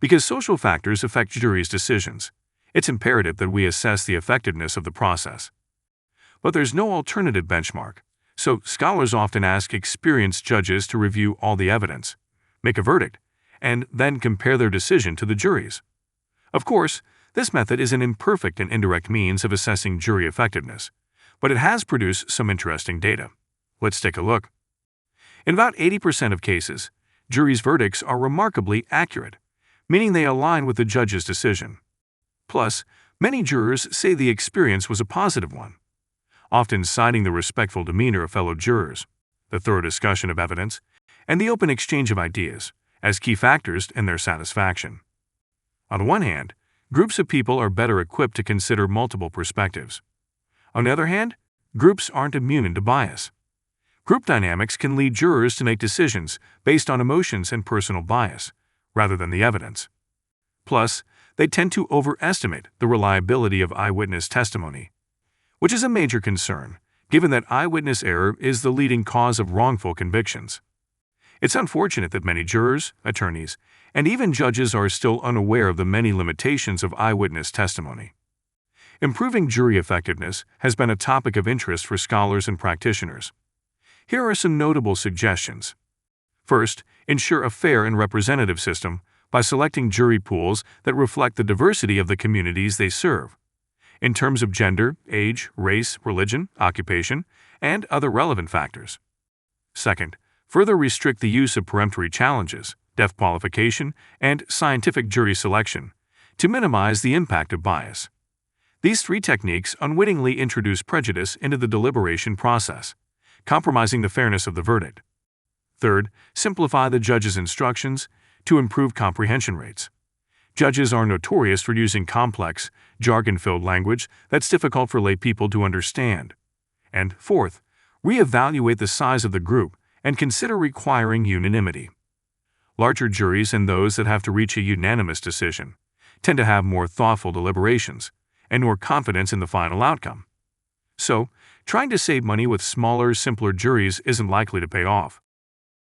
Because social factors affect juries' decisions, it's imperative that we assess the effectiveness of the process. But there's no alternative benchmark, so scholars often ask experienced judges to review all the evidence, make a verdict, and then compare their decision to the jury's. Of course, this method is an imperfect and indirect means of assessing jury effectiveness, but it has produced some interesting data. Let's take a look. In about 80% of cases, juries' verdicts are remarkably accurate, meaning they align with the judge's decision. Plus, many jurors say the experience was a positive one, often citing the respectful demeanor of fellow jurors, the thorough discussion of evidence, and the open exchange of ideas as key factors in their satisfaction. On the one hand, groups of people are better equipped to consider multiple perspectives. On the other hand, groups aren't immune to bias. Group dynamics can lead jurors to make decisions based on emotions and personal bias, rather than the evidence. Plus, they tend to overestimate the reliability of eyewitness testimony, which is a major concern, given that eyewitness error is the leading cause of wrongful convictions. It's unfortunate that many jurors, attorneys, and even judges are still unaware of the many limitations of eyewitness testimony. Improving jury effectiveness has been a topic of interest for scholars and practitioners. Here are some notable suggestions. First, ensure a fair and representative system by selecting jury pools that reflect the diversity of the communities they serve, in terms of gender, age, race, religion, occupation, and other relevant factors. Second, further restrict the use of peremptory challenges, death qualification, and scientific jury selection to minimize the impact of bias. These three techniques unwittingly introduce prejudice into the deliberation process, compromising the fairness of the verdict. Third, simplify the judge's instructions to improve comprehension rates. Judges are notorious for using complex, jargon-filled language that's difficult for lay people to understand. And fourth, reevaluate the size of the group and consider requiring unanimity. Larger juries and those that have to reach a unanimous decision tend to have more thoughtful deliberations and more confidence in the final outcome. So, trying to save money with smaller, simpler juries isn't likely to pay off.